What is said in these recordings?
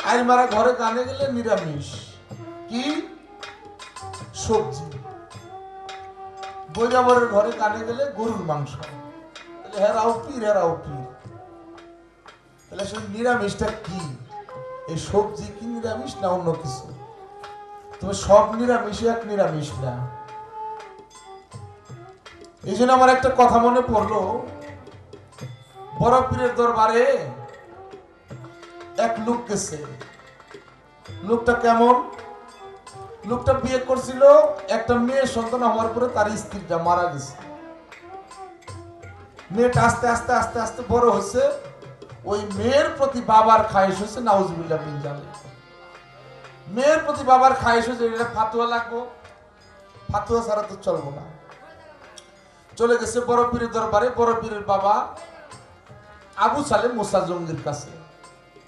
আইর মারা ঘরে কানে গেলে নিরামিষ কি সবজি, বৈরাবরের ঘরে কানে গেলে গরুর মাংস। তাহলে হেরাও পীর হেরাও পীর। তাহলে সে নিরামিষটা কি? এই সবজি কি নিরামিষ না অন্য কিছু? তবে সব নিরামিষ এক নিরামিষ না। এই জন্য আমার একটা কথা মনে পড়লো, বড় পীরের দরবারে এক লোক গেছে। লোকটা কেমন? লোকটা বিয়ে করছিল, একটা মেয়ে সন্তান হওয়ার পরে তার স্ত্রীটা মারা গেছে। মেয়েটা আস্তে আস্তে আস্তে আস্তে বড় হয়েছে। ওই মেয়ের প্রতি বাবার খায়েশ হয়েছে, নাউজুবিল্লাহ মিন জালিক। মেয়ের প্রতি বাবার খায়েশ হয়েছে, এটা ফাতুয়া লাগবো, ফাতুয়া ছাড়া তো চলবো না। চলে গেছে বড় পীরের দরবারে। বড় পীরের বাবা আবু সালেম মুসা জঙ্গির কাছে।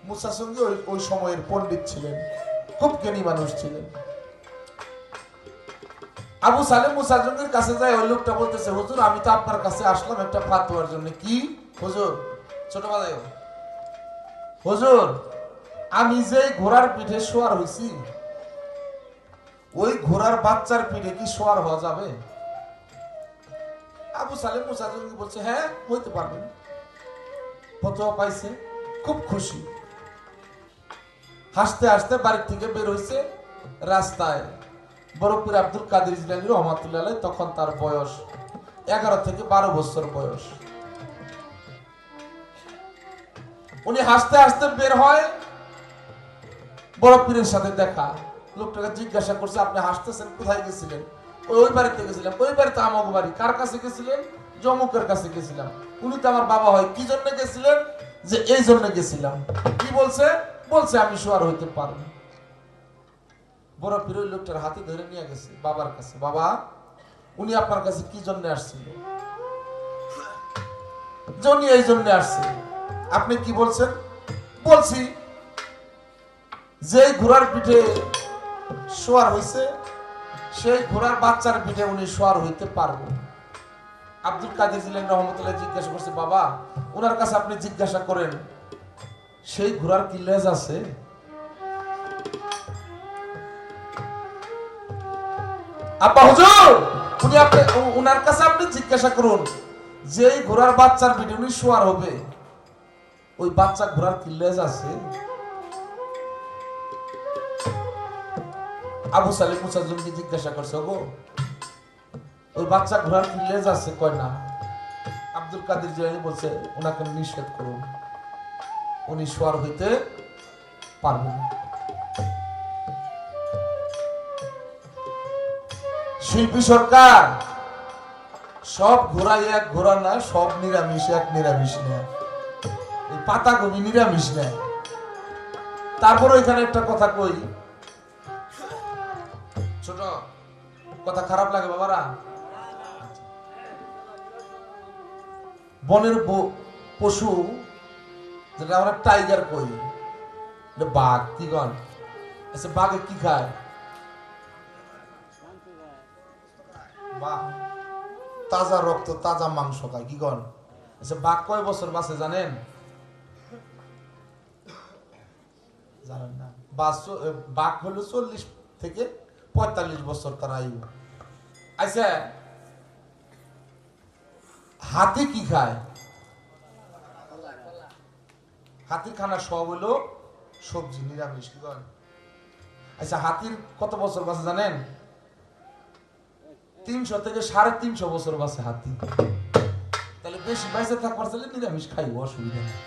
মুসা জঙ্গি ওই সময়ের পণ্ডিত ছিলেন, খুব জ্ঞানী মানুষ ছিলেন। আবু সালেম মুসা জঙ্গির কাছে যায়। ওই লোকটা বলতেছে, হুজুর আমি তো আপনার কাছে আসলাম একটা ফাতুয়ার জন্য। কি হুজুর? ছোট বাজায়, হুজুর আমি যে ঘোড়ার পিঠে শোয়ার হইছি, ওই ঘোড়ার বাচ্চার পিঠে কি শোয়ার হওয়া যাবে? আবু সালেম মুসা জঙ্গি বলছে, হ্যাঁ হইতে পারবেন। ফতোয়া পাইছে, খুব খুশি। হাসতে হাসতে বাড়ি থেকে বের হয়েছে। রাস্তায় বড় পীর আব্দুল কাদের জিলানী রহমাতুল্লাহ আলাইহি, তখন তার বয়স 11 থেকে 12 বছর বয়স। উনি হাসতে হাসতে বের হয়, বড় পীরের সাথে দেখা। লোকটাকে জিজ্ঞাসা করছে, আপনি হাসতেছেন, কোথায় গেছিলেন? ওই বাড়িতে গেছিলাম। ওই বাড়িতে আমক বাড়ি। কার কাছে গেছিলেন? জমুকের কাছে গেছিলাম। উনি তো আমার বাবা হয়। কি জন্য গেছিলেন? যে এই জন্য গেছিলাম। কি বলছে? বলছে আমি শোয়ার হইতে পারবো। বড় পীর ওই লোকটার হাতে ধরে নিয়ে গেছে বাবার কাছে। বাবা, উনি আপনার কাছে কি জন্য আসছিল? যে উনি এই জন্য আসছে। আপনি কি বলছেন? বলছি যে ঘোড়ার পিঠে শোয়ার হয়েছে, সেই ঘোড়ার বাচ্চার পিঠে উনি শোয়ার হইতে পারবো। আব্দুল কাদের জিলানী রহমাতুল্লাহ জিজ্ঞাসা করছে, বাবা ওনার কাছে আপনি জিজ্ঞাসা করেন সেই ঘোড়ার কি লেজ আছে? আব্বা হুজুর, উনি আপনি ওনার কাছে আপনি জিজ্ঞাসা করুন, যে ঘোড়ার বাচ্চার পিঠে উনি শোয়ার হবে, ওই বাচ্চা ঘোড়ার কি লেজ আছে? আবু সালেম মুসা জঙ্গি জিজ্ঞাসা করছে, গো ওই বাচ্চা ঘোড়ার কি লেজ আছে? কয় না। আব্দুল কাদের জিলানী বলছে, ওনাকে নিষেধ করুন, উনি শোয়ার হইতে পারবেন না। শিল্পী সরকার, সব ঘোড়াই এক ঘোড়া না, সব নিরামিষ এক নিরামিষ না। পাতা কবি নিরামিষ না। তারপর ওইখানে একটা কথা কই, ছোট কথা খারাপ লাগে বাবারা? বনের পশু যেটা আমরা টাইগার কই, বাঘ কি গন? আচ্ছা বাঘে কি খায়? বাঘ তাজা রক্ত তাজা মাংস খায়। কি গন? আচ্ছা বাঘ কয় বছর বাঁচে জানেন? জানেন না? বাঘ হলো 40 থেকে 45 বছর তার আয়ু। আচ্ছা হাতি কি খায়? হাতির খানা সব হলো সবজি, নিরামিষ। কি করেন? আচ্ছা হাতির কত বছর বাঁচে জানেন? 300 থেকে 350 বছর বাঁচে হাতি। তাহলে বেশি বেঁচে থাকবার চাইলে নিরামিষ খাইব, অসুবিধা নেই।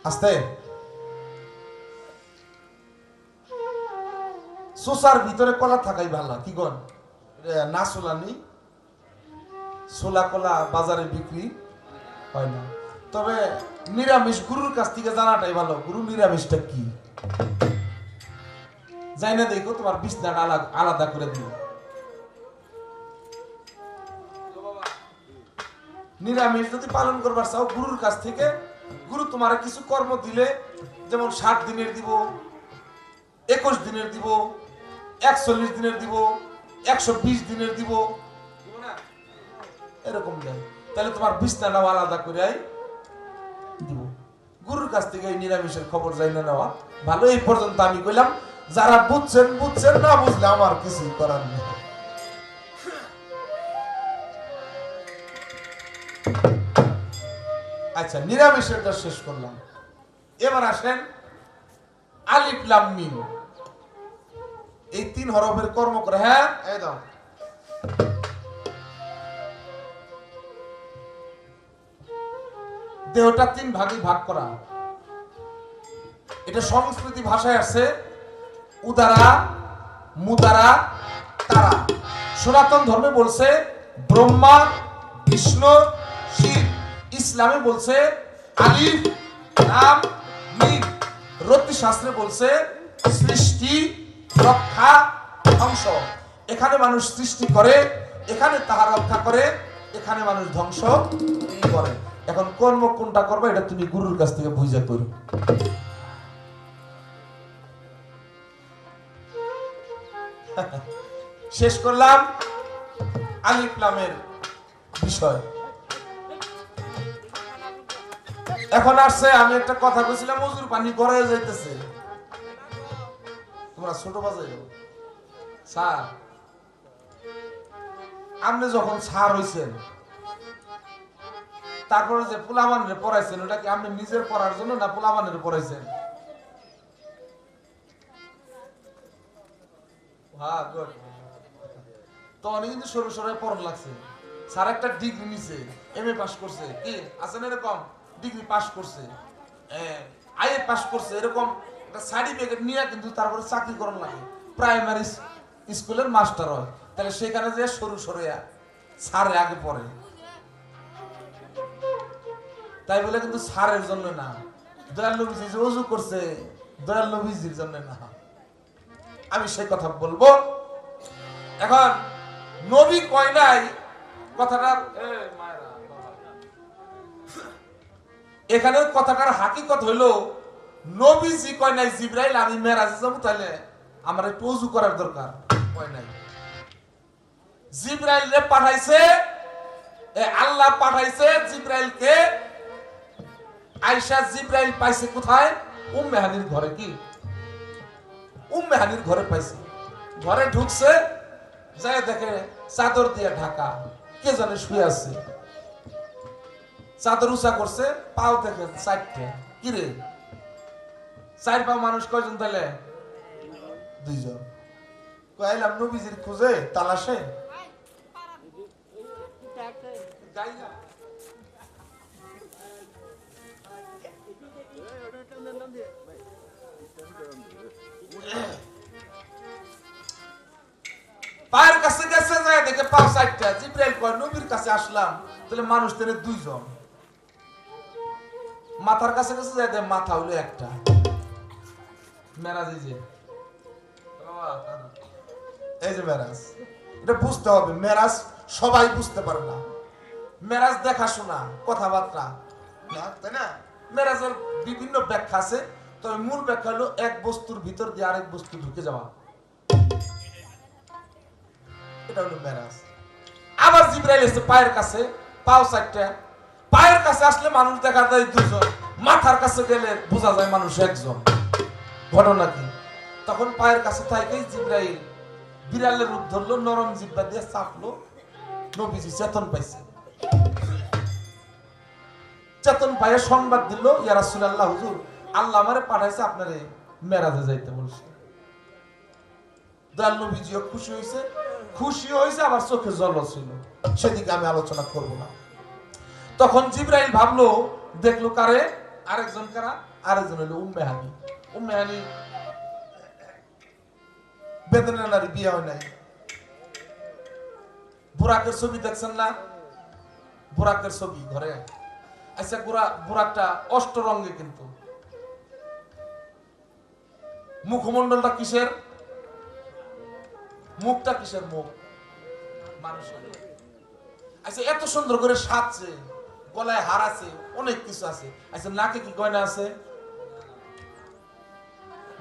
আস্তে সোসার ভিতরে কলা থাকাই ভালো। কি গন? না সোলানি সোলা কলা বাজারে বিক্রি হয় না। তবে নিরামিষ গুরুর কাছ থেকে জানাটাই ভালো, গুরু নিরামিষটা কি যাই না দেখো, তোমার বিছনাটা আলাদা করে দিও। নিরামিষ যদি পালন করবার চাও গুরুর কাছ থেকে, গুরু তোমার কিছু কর্ম দিলে, যেমন 60 দিনের দিব, 21 দিনের দিব, 41 দিনের দিব, 120 দিনের দিব, এরকম দেয়। তাহলে তোমার বিছনাটাও আলাদা করে দিব। গুরুর কাছ থেকে এই নিরামিষের খবর যাই না নেওয়া ভালো। এই পর্যন্ত আমি কইলাম, যারা বুঝছেন বুঝছেন, না বুঝলে আমার কিছুই করার নেই। আচ্ছা, নিরামিষেরটা শেষ করলাম। এবার আসেন আলিফ লাম মিম, এই 3 হরফের কর্ম করে। হ্যাঁ, এই দাও। দেহটা 3 ভাগে ভাগ করা। এটা সংস্কৃতি ভাষায় আছে উদারা, মুদারা, তারা। সনাতন ধর্মে বলছে ব্রহ্মা, বিষ্ণু, শিব। ইসলামে বলছে আলিফ লাম মিম। রত্তি শাস্ত্রে বলছে সৃষ্টি, রক্ষা, ধ্বংস। এখানে মানুষ সৃষ্টি করে, এখানে তাহা রক্ষা করে, এখানে মানুষ ধ্বংস করে। এখন কর্ম কোনটা করবে এটা তুমি গুরুর কাছ থেকে বুঝা করো। শেষ করলাম আলিফ লামের বিষয়। এখন আসছে, আমি একটা কথা বলছিলাম, মজুর পানি গড়ায় যাইতেছে। তোমরা ছোট বাজাই স্যার, আপনি যখন স্যার হইছেন, তারপরে যে পোলামানের পড়াইছেন, ওটা কি আপনি নিজের পড়ার জন্য না পোলামানের পড়াইছেন? হ্যাঁ, গুড। তো অনেক কিন্তু সরু সরাই পড়ন লাগছে। স্যার একটা ডিগ্রি নিছে, এমএ পাস করছে, কি আছেন এরকম ডিগ্রি পাস করছে, আইএ পাস করছে, এরকম একটা সার্টিফিকেট নিয়ে কিন্তু তারপরে চাকরি করন লাগে, প্রাইমারি স্কুলের মাস্টার হয়। তাহলে সেখানে যে সরু সরাইয়া স্যারে আগে পড়ে, তাই বলে কিন্তু স্যারের জন্য না। দয়াল নবীজি যে ওযু করছে, দয়াল নবীজির জন্য না। আমি সেই কথা বলবো। এখন নবী কয় নাই কথাটার, এখানে কথাটার হাকিকত হইল নবীজি কয় নাই জিবরাইল আমি মেরাজে যাবো, তাহলে আমার একটু ওযু করার দরকার। কয় নাই। জিবরাইল রে পাঠাইছে, আল্লাহ পাঠাইছে জিবরাইলকে। আয়েশা জিবরাইল পাইছে কোথায়? উম্মে হানির ঘরে। কি উম্মে হানির ঘরে পাইছে। ঘরে ঢুকছে, যায় দেখে চাদর দিয়ে ঢাকা, কে জানে শুয়ে আছে। চাদর উঁচা করছে, পাও দেখে 4টে। কি রে, 4 পা মানুষ কয়জন? তাহলে 2 জন। কইলাম নবীজির খুঁজে তালাশে যাই না। পায়ের কাছে গেছে, যায় দেখে পাও 4টা। জিবরাইল কয় নবীর কাছে আসলাম, তাহলে মানুষ তাহলে 2 জন। মাথার কাছে গেছে, যায় দেখে মাথা হলো একটা। মেরাজ এই যে মেরাজ, এটা বুঝতে হবে। মেরাজ সবাই বুঝতে পারে না। মেরাজ দেখাশোনা, কথাবার্তা না, তাই না? মেরাজের বিভিন্ন ব্যাখ্যা আছে, তবে মূল ব্যাখ্যা হলো এক বস্তুর ভিতর দিয়ে আরেক বস্তু ঢুকে যাওয়া। এটা হলো মেরাজ। আবার জিবরাইল এসে পায়ের কাছে, পাও 4টা। পায়ের কাছে আসলে মানুষ দেখা যায় 2 জন, মাথার কাছে গেলে বোঝা যায় মানুষ 1 জন। ঘটনা কি? তখন পায়ের কাছে থাকেই জিবরাইল বিড়ালের রূপ ধরলো, নরম জিব্বা দিয়ে চাপলো। নবীজি চেতন পাইছে। চেতন পাইয়ে সংবাদ দিল, ইয়া রাসূলুল্লাহ, হুজুর আল্লাহ আমারে পাঠাইছে আপনারে মেরাজে যাইতে বলছে। দয়াল নবীজিও খুশি হয়েছে, আবার চোখে জল ছিল। সেদিকে আমি আলোচনা করব না। তখন জিবরাইল ভাবলো, দেখলো কারে? আরেকজন। কারা? আরেকজন হলো উম্মে হানি। উম্মে হানি বেদনা নারী, বিয়ে হয় নাই। বুরাকের ছবি দেখছেন না? বুরাকের ছবি ঘরে। আচ্ছা, বুরাকটা অষ্টরঙ্গে, কিন্তু মুখমন্ডলটা কিসের? মুখটা কিসের? মুখ মানুষের। আচ্ছা, এত সুন্দর করে সাজছে, গলায় হার আছে, অনেক কিছু আছে। আচ্ছা, নাকে কি গয়না আছে?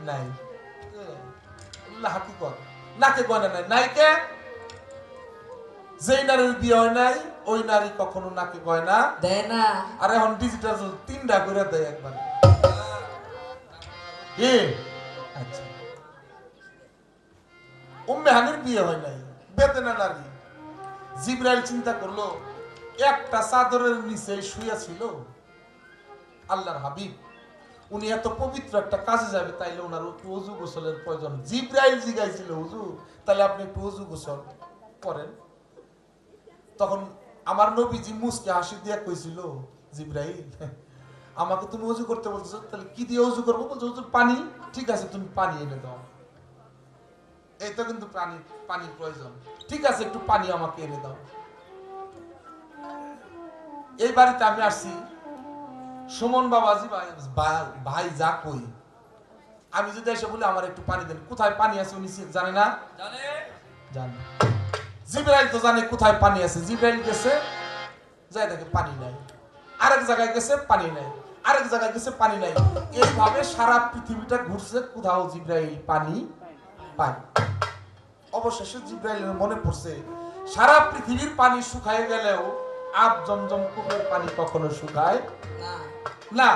নাই। হাকিকত নাকে গয়না নাই। নাইকে যেই নারীর বিয়ে হয় নাই ওই নারী কখনো নাকে গয়না দেয় না। আর এখন ডিজিটাল 3টা করে দেয় একবার। কি আচ্ছা, উম্মে হানির বিয়ে হয় নাই, বেতেনা নারী। জিবরাইল চিন্তা করলো একটা চাদরের নিচে শুয়ে ছিল আল্লাহর হাবিব, উনি এত পবিত্র একটা কাজে যাবে, তাইলে ওনার একটু ওযু গোসলের প্রয়োজন। জিবরাইল জিগাইছিল হুজুর তাহলে আপনি একটু ওযু গোসল করেন। তখন আমার নবীজি মুসকে হাসি দিয়া কইছিল, জিবরাইল আমাকে তুমি ওযু করতে বলতেছো, তাহলে কি দিয়ে ওযু করবো? বলছো হুজুর পানি। ঠিক আছে তুমি পানি এনে দাও। এই তো কিন্তু পানির প্রয়োজন। ঠিক আছে একটু পানি আমাকে এনে দাও। এই বাড়িতে আমি আসছি, সুমন বাবাজি ভাই যা কই, আমি যদি এসে বলি আমার একটু পানি দেন, কোথায় পানি আছে উনি জানে না? জানে। জিবরাইল তো জানে কোথায় পানি আছে। জিবরাইল গেছে, যাই দেখে পানি নাই। আরেক জায়গায় গেছে পানি নাই, আরেক জায়গায় গেছে পানি নাই। এইভাবে সারা পৃথিবীটা ঘুরছে, কোথাও জিবরাইল পানি পায়। অবশেষে জিবরাইলের মনে পড়ছে সারা পৃথিবীর পানি শুকায় গেলেও আব জমজম কূপের পানি কখনো শুকায় না।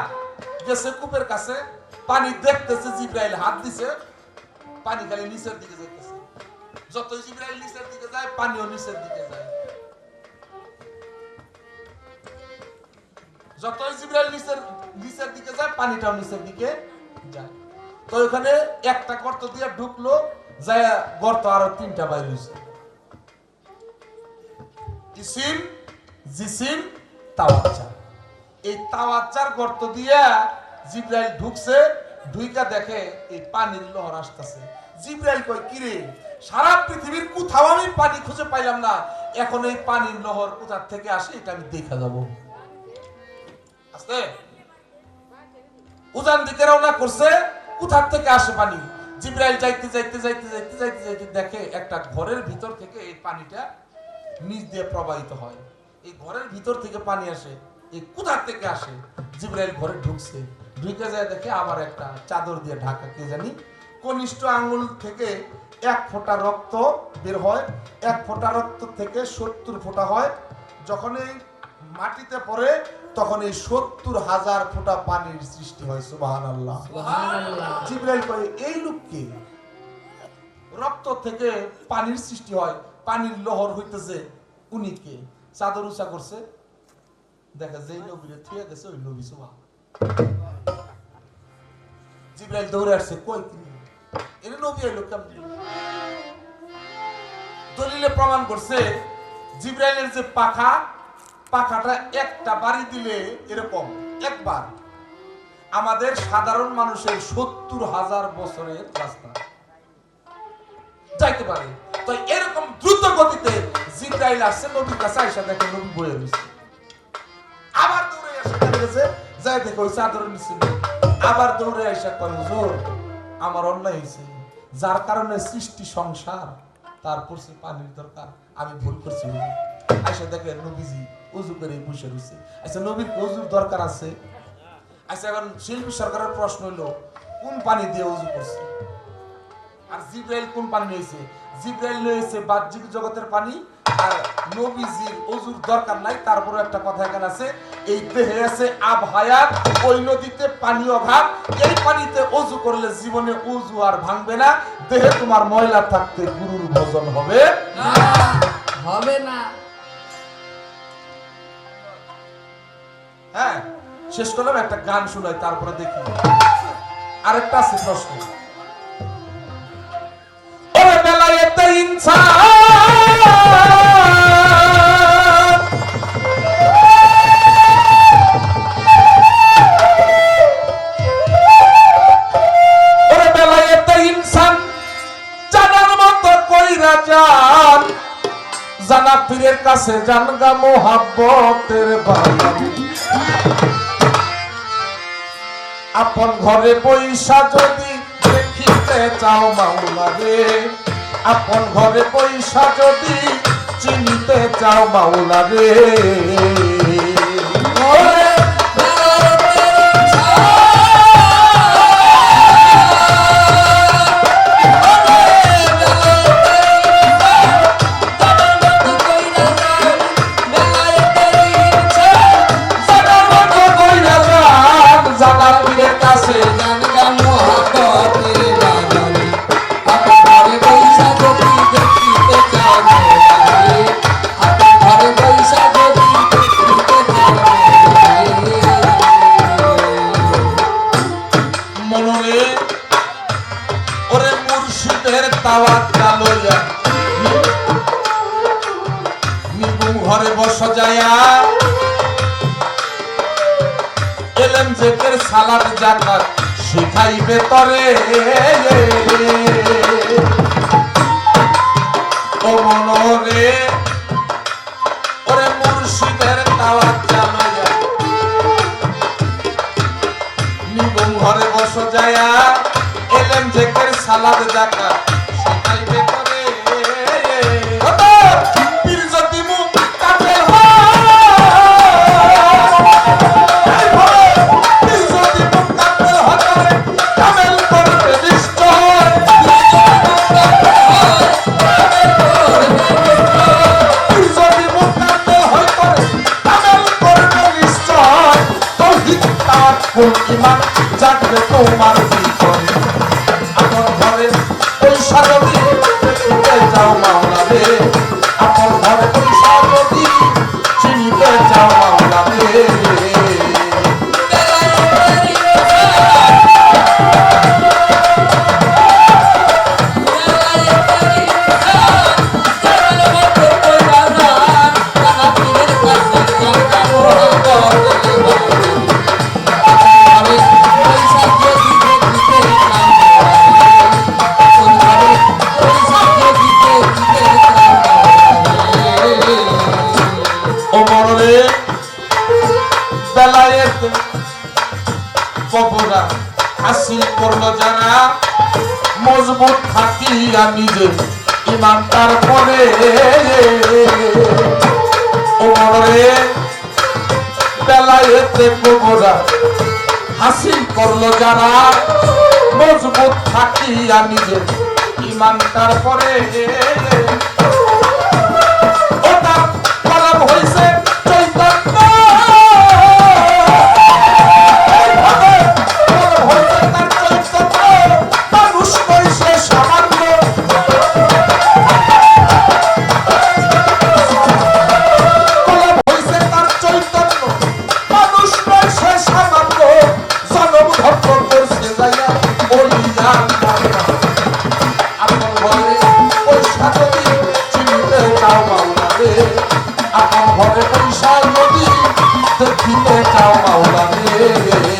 গেছে কূপের কাছে, পানি দেখতেছে, জিবরাইল হাত দিছে, পানি খালি নিচের দিকে যাইতেছে। যতই জিবরাইল নিচের দিকে যায় পানিও নিচের দিকে যায়। যতই জিবরাইল নিচের দিকে যায় পানিটাও নিচের দিকে যায়। তো ওখানে একটা গর্ত দিয়ে ঢুকলো, যায় গর্ত আরো 3টা বাইর হইছে। ইসিম জিসিম তাওয়াজ্জা, এই তাওয়াজ্জার গর্ত দিয়া জিবরাইল ঢুকছে। ঢুইকা দেখে এই পানির লহর আসতেছে। জিবরাইল কই কি রে, সারা পৃথিবীর কোথাও আমি পানি খুঁজে পাইলাম না, এখন এই পানির লহর কোথা থেকে আসে এটা আমি দেখা যাব। আস্তে উজান দিকে রওনা করছে, কোথা থেকে আসে পানি। জিবরাইল যাইতে যাইতে যাইতে যাইতে যাইতে যাইতে দেখে একটা ঘরের ভিতর থেকে এই পানিটা নিচ দিয়ে প্রবাহিত হয়। এই ঘরের ভিতর থেকে পানি আসে, এই কোথা থেকে আসে? জিবরাইল ঘরে ঢুকছে, ঢুকে যায় দেখে আবার একটা চাদর দিয়ে ঢাকা, কে জানি কনিষ্ঠ আঙ্গুল থেকে 1 ফোঁটা রক্ত বের হয়। 1 ফোঁটা রক্ত থেকে 70 ফোঁটা হয়। যখন এই মাটিতে পড়ে তখন এই 70,000 ফোঁটা পানির সৃষ্টি হয়। সুবহানাল্লাহ। জিবরাইল কয় এই লোককে, রক্ত থেকে পানির সৃষ্টি হয়, পানির লহর হইতেছে, উনি কে? চাদর উঁচা করছে, দেখা যেই নবীরে থুয়ে গেছে ওই নবী। সুবহান। জিবরাইল দৌড়ে আসছে, কই তুমি? এর নবী আইলো কেমনে? দলিলে প্রমাণ করছে জিবরাইলের যে পাখাটা একটা বাড়ি দিলে এরকম একবার আমাদের সাধারণ মানুষের 70,000 বছরের রাস্তা যাইতে পারে। তো এরকম দ্রুত গতিতে জিবরাইল আসছে নবীর কাছে, আয়েশা দেখে নবী বয়ে রয়েছে। আবার দৌড়ে এসে গেছে, যাই দেখো ওই চাদরের নিচে। আবার দৌড়ে আয়েশা কয় হুজুর আমার অন্যায় হয়েছে, যার কারণে সৃষ্টি সংসার, তারপর সে পানির দরকার, আমি ভুল করছি। আয়েশা দেখে নবীজি ওযু করে বসে রয়েছে। আচ্ছা নবীর ওযুর দরকার আছে? আচ্ছা এখন শিল্পী সরকারের প্রশ্ন হলো কোন পানি দিয়ে ওযু করছে? আর জিবরাইল কোন পানি নিয়েছে? জিবরাইল নিয়েছে বাহ্যিক জগতের পানি, আর নবীজির ওযুর দরকার নাই। তারপরে একটা কথা এখানে আছে, এই দেহে আছে আব হায়াত, ওই নদীতে পানি অভাব, এই পানিতে ওযু করলে জীবনে ওযু আর ভাঙবে না। দেহে তোমার ময়লা থাকতে গুরুর ভজন হবে না, হবে না। হ্যাঁ শেষ করলাম, একটা গান শোনাই তারপরে দেখি। আরেকটা আছে প্রশ্ন। ওরে বেলায়েতে ইনসান জানার মতো কইরা যান, জানা পীরের কাছে জানগা মোহাব্বতের বাগান। আপন ঘরে বৈশা যদি দেখিতে চাও মাওলা রে, আপন ঘরে বৈশা যদি চিনিতে চাও মাওলা রে, দাওয়াত লইয়া নিগুম ঘরে বস যায়া এলেম জেকের সালাত জাকাত শিখাইবে তরে ও মনরে ওরে মুর্শিদের দাওয়াত লইয়া নিগুম ঘরে বস যায়া এলেম জেকের সালাত জাকাত শিখাইবে তরে পীর যদি মুখ কাপের ইমান জাগবে তোমার ভিতরে আমার ঘরে পয়সা যদি চিনিতে যাও মাওলা রে আমার ঘরে পয়সা যদি চিনিতে যাও মাওলা রে কবরা হাসিল করলো যারা মজবুত থাকিয়া নিজে ইমান তারপরে ওমরে বেলায়েতে কবরা হাসিল করলো যারা মজবুত থাকিয়া নিজে ইমান তারপরে ওটা কলম হইছে চৈতন্য ঘরে পয়সা নদী দেখিতে চাও মাওলা রে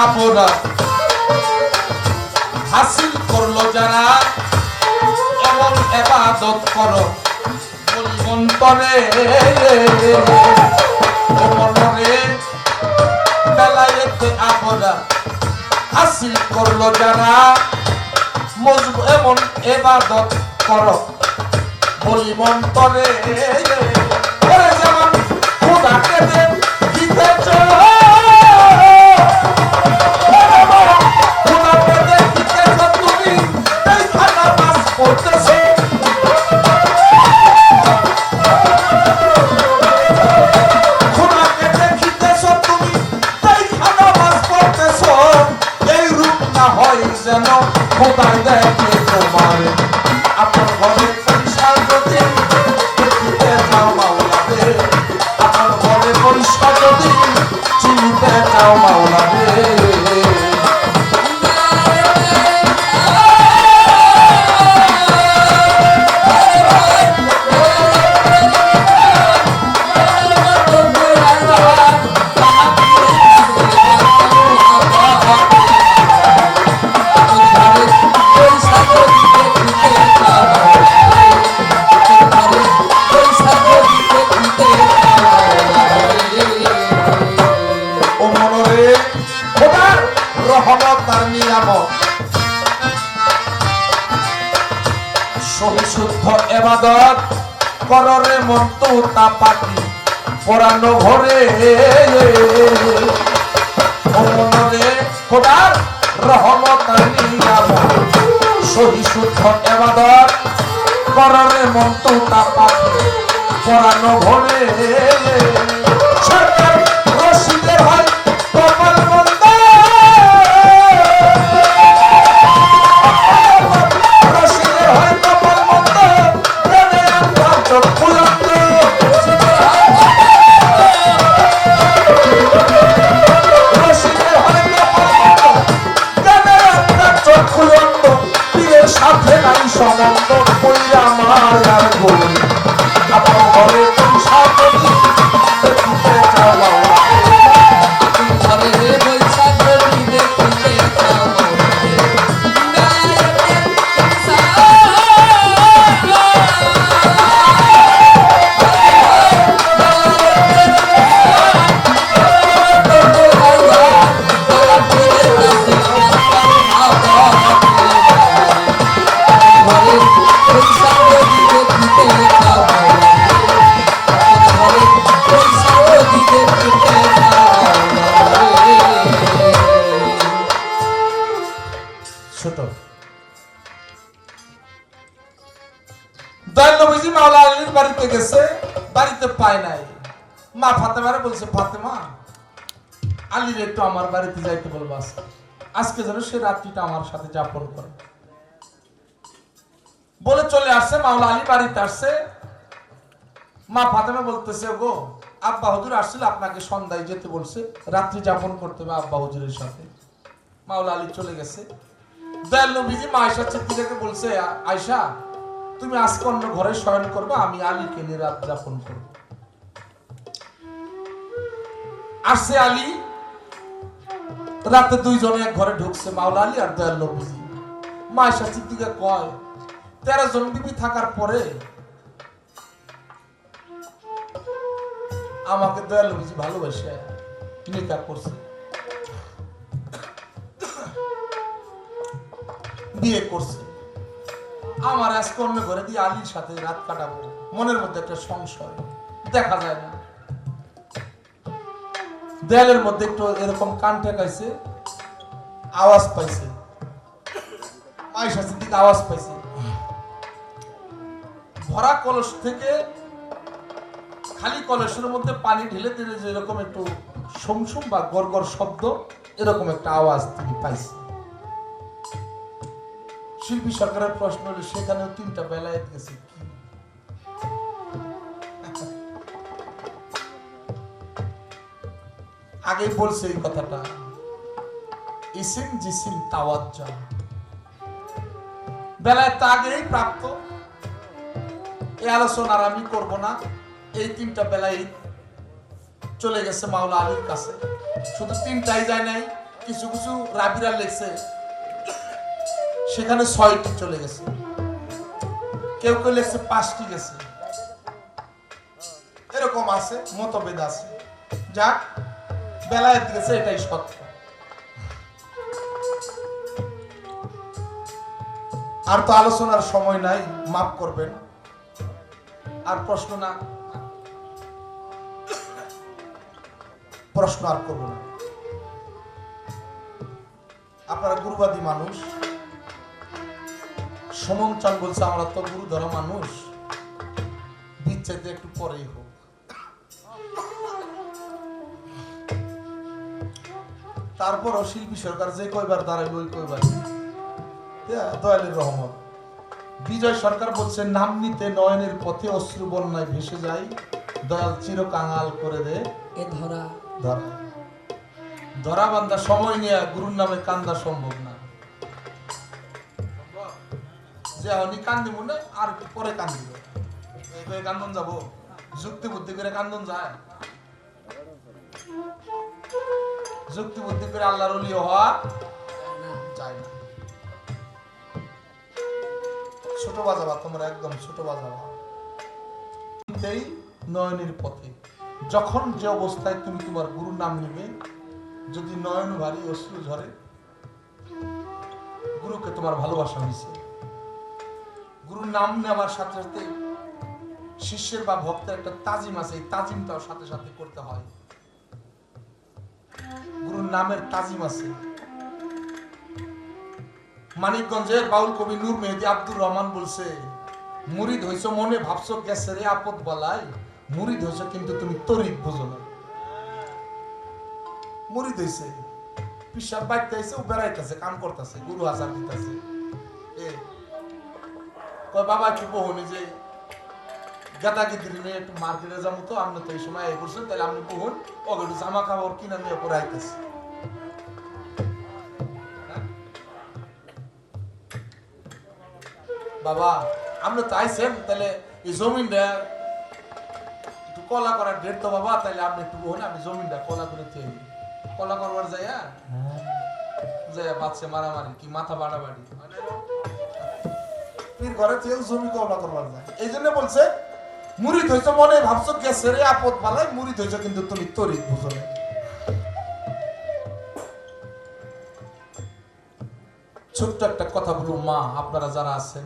আমরা হাসিল করলো যারা এমন ইবাদত করো বলবন্তরে ও মনরে বেলায়েতে আমরা হাসিল করলো যারা মজবুত এমন ইবাদত করো বলবন্তরে ওরে যেমন খোদাকে দে দিতে চলো যেন খোদাই দেখে তোমার আপনার ঘরে পয়সা যদি দেখিতে যাও মাওলা রে আপনার ঘরে পয়সা যদি চিনিতে যাও মাওলা রে শুদ্ধ ইবাদত কররে মন তো তা পাখি পরানো ঘরে ও মনরে খোদার রহমত নিয়ামত পরিশুদ্ধ এবাদত কররে মন্ত্রটা পাখি পরানো ভরে সরকার রশিদের হয় কপাল মন্দ রশিদের হয় কপাল মন্দ প্রেমে আমার চক্ষু অন্ধ রশিদের হয় কপাল মন্দ প্রেমে আমার চক্ষু অন্ধ পীরের সাথে নাই সম্বন্ধ কইরা মায়ার বলি আমার ঘরে কোন সাথী দেখিতে চাও ঘরে বৈশা করি দেখিতে চাও নায়কের ছোট দয়াল নবীজি মাওলা আলীর বাড়িতে গেছে, বাড়িতে পায় নাই। মা ফাতেমারে বলছে, ফাতেমা আলীর একটু আমার বাড়িতে যাইতে বলবো আজকে যেন সে রাত্রিটা আমার সাথে যাপন করে। বলে চলে আসছে, মাওলা আলী বাড়িতে আসছে। মা ফাতেমা বলতেছে, গো আব্বা হুজুর আসছিল, আপনাকে সন্ধ্যায় যেতে বলছে, রাত্রি যাপন করতে হবে আব্বা হুজুরের সাথে। মাওলা আলী চলে গেছে। দয়াল নবীজি মা আয়েশা সিদ্দিকাকে বলছে, আয়েশা তুমি আজকে অন্য ঘরে শয়ন করবে, আমি আলীকে নিয়ে রাত যাপন করব। আসছে আলী, রাতে দুইজনে এক ঘরে ঢুকছে, মাওলা আলী আর দয়াল নবীজি। মা আয়েশা সিদ্দিকা কয়, 13 জন বিবি থাকার পরে আমাকে দয়াল নবীজি ভালোবাসে নিকাহ করছে, বিয়ে করছে। আমার আজকে অন্য ঘরে দিয়ে আলীর সাথে রাত কাটাবো, মনের মধ্যে একটা সংশয়, দেখা যায় না। দেয়ালের মধ্যে একটু এরকম কান ঠেকাইছে, আওয়াজ পাইছে, আয়েশা সিদ্দিকা আওয়াজ পাইছে। ভরা কলস থেকে খালি কলসের মধ্যে পানি ঢেলে দিলে যেরকম একটু সমসুম বা গড়গড় শব্দ, এরকম একটা আওয়াজ তিনি পাইছে। শিল্পী সরকারের প্রশ্ন হলো, সেখানেও 3টা বেলায়েত গেছে কি? আগেই বলছে এই কথাটা, ইসিম জিসিম তাওয়াজ্জা, বেলায়েত আগেই প্রাপ্ত। এই আলোচনা আর আমি করব না। এই 3টা বেলায়েত চলে গেছে মাওলা আলীর কাছে। শুধু 3টাই যায় নাই, কিছু কিছু রাবিরা লেখছে সেখানে 6টি চলে গেছে, কেউ কেউ লেখছে 5টি গেছে, এরকম আছে, মতভেদ আছে। যাক, বেলায়েত গেছে, এটাই সত্য। আর তো আলোচনার সময় নাই, মাফ করবেন। আর প্রশ্ন আর করব না। আপনারা গুরুবাদী মানুষ, সমন চান বলছে আমরা তো গুরু ধরা মানুষ, বিচ্ছেদে একটু পরেই হোক। তারপরও শিল্পী সরকার যে কয়বার দাঁড়াবে ওই কয়বার দয়ালের রহমত। বিজয় সরকার বলছে, নাম নিতে নয়নের পথে অশ্রু বন্যায় ভেসে যায়, দয়াল চির কাঙাল করে দে এ ধরা ধরা। ধরা বান্ধা সময় নিয়ে গুরুর নামে কান্দা সম্ভব না। যে হনি কান্দিব না, আর পরে কান্দিব, এই কান্দন যাব, যুক্তি বুদ্ধি করে কান্দন যায়? যুক্তি বুদ্ধি করে আল্লাহর ওলি হওয়া যায় না। ছোট বাজাবা তোমরা, একদম ছোট বাজাবা। নয়নের পথে, যখন যে অবস্থায় তুমি তোমার গুরুর নাম নিবে, যদি নয়ন ভারী অশ্রু ঝরে, গুরুকে তোমার ভালোবাসা হয়েছে। গুরুর নাম নেওয়ার সাথে সাথে শিষ্যের বা ভক্তের একটা তাজিম আছে, এই তাজিমটাও সাথে সাথে করতে হয়। গুরুর নামের তাজিম আছে। মানিকগঞ্জের বাউল কবি নূর মেহেদী আব্দুর রহমান বলছে, মুরিদ হইছো মনে ভাবছো গেছে রে আপদ বলায়, মুরিদ হইছো কিন্তু তুমি তরিক বুঝো না। মুরিদ হইছে পিসাব বাইতে হইছে, ও বেড়াইতেছে, কাম করতেছে, গুরু আচার দিতেছে। কয় বাবা একটু বহুনি যে গাদাগিদ্রি নিয়ে একটু মার্কেটে যাবো, তো আপনি তো এই সময় এই করছেন, তাহলে আপনি বহুন ওকে একটু জামা কাপড় কিনে নিয়ে পরে আইতেছে। বাবা আপনি তো আইছেন, তাহলে এই জমিনটা একটু কলা করার ডেট তো বাবা, তাহলে আপনি একটু বহুন, আমি জমিনটা কলা করে তৈরি কলা করবার যাইয়া যাইয়া বাচ্চা মারামারি কি মাথা বাড়াবাড়ি পীর ঘরে কেউ জমি কলা করবার যায়। এই জন্য বলছে মুরিদ হইছো মনে ভাবছো গেছে রে আপদ বালাই, মুরিদ হইছো কিন্তু তুমি তরিক বুঝো না। ছোট্ট একটা কথা বলবো মা, আপনারা যারা আছেন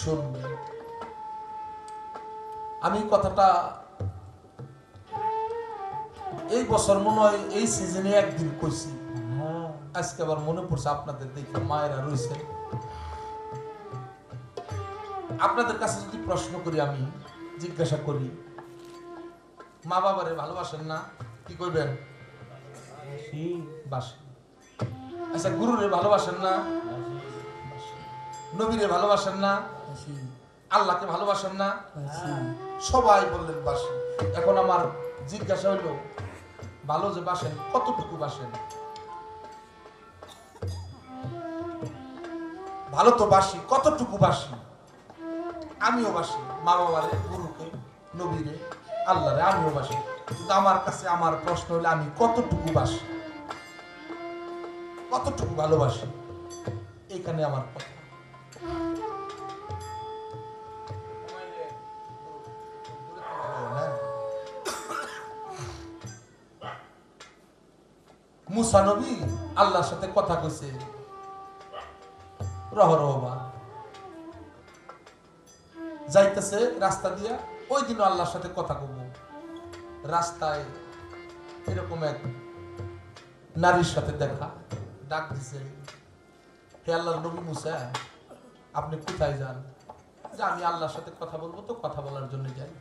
শুনবেন। আমি কথাটা এই বছর মনে হয় এই সিজনে একদিন কইছি, আজকে আবার মনে পড়ছে আপনাদের দেখে মায়েরা রয়েছে। আপনাদের কাছে যদি প্রশ্ন করি, আমি জিজ্ঞাসা করি, মা বাবারে ভালোবাসেন না? কি কইবেন? বাসি। আচ্ছা গুরুরে ভালোবাসেন না? নবীরে ভালোবাসেন না? আল্লাহকে ভালোবাসেন না? সবাই বললেন বাসি। এখন আমার জিজ্ঞাসা হইল, ভালো যে বাসেন কতটুকু বাসেন? ভালো তো বাসি, কতটুকু বাসি? আমিও বাসি মা বাবারে, গুরুকে, নবীরে, আল্লাহরে, আমিও বাসি। কিন্তু আমার কাছে আমার প্রশ্ন হলো, আমি কতটুকু বাসি, কতটুকু ভালোবাসি? এইখানে আমার কথা। মুসা নবী আল্লাহর সাথে কথা কইছে রহরহবা, যাইতেছে রাস্তা দিয়া, ওই দিন আল্লাহর সাথে কথা কব। রাস্তায় এরকম এক নারীর সাথে দেখা, ডাক দিছে, হে আল্লাহর নবী মুসা, আপনি কোথায় যান? যে আমি আল্লাহর সাথে কথা বলবো, তো কথা বলার জন্য যাই।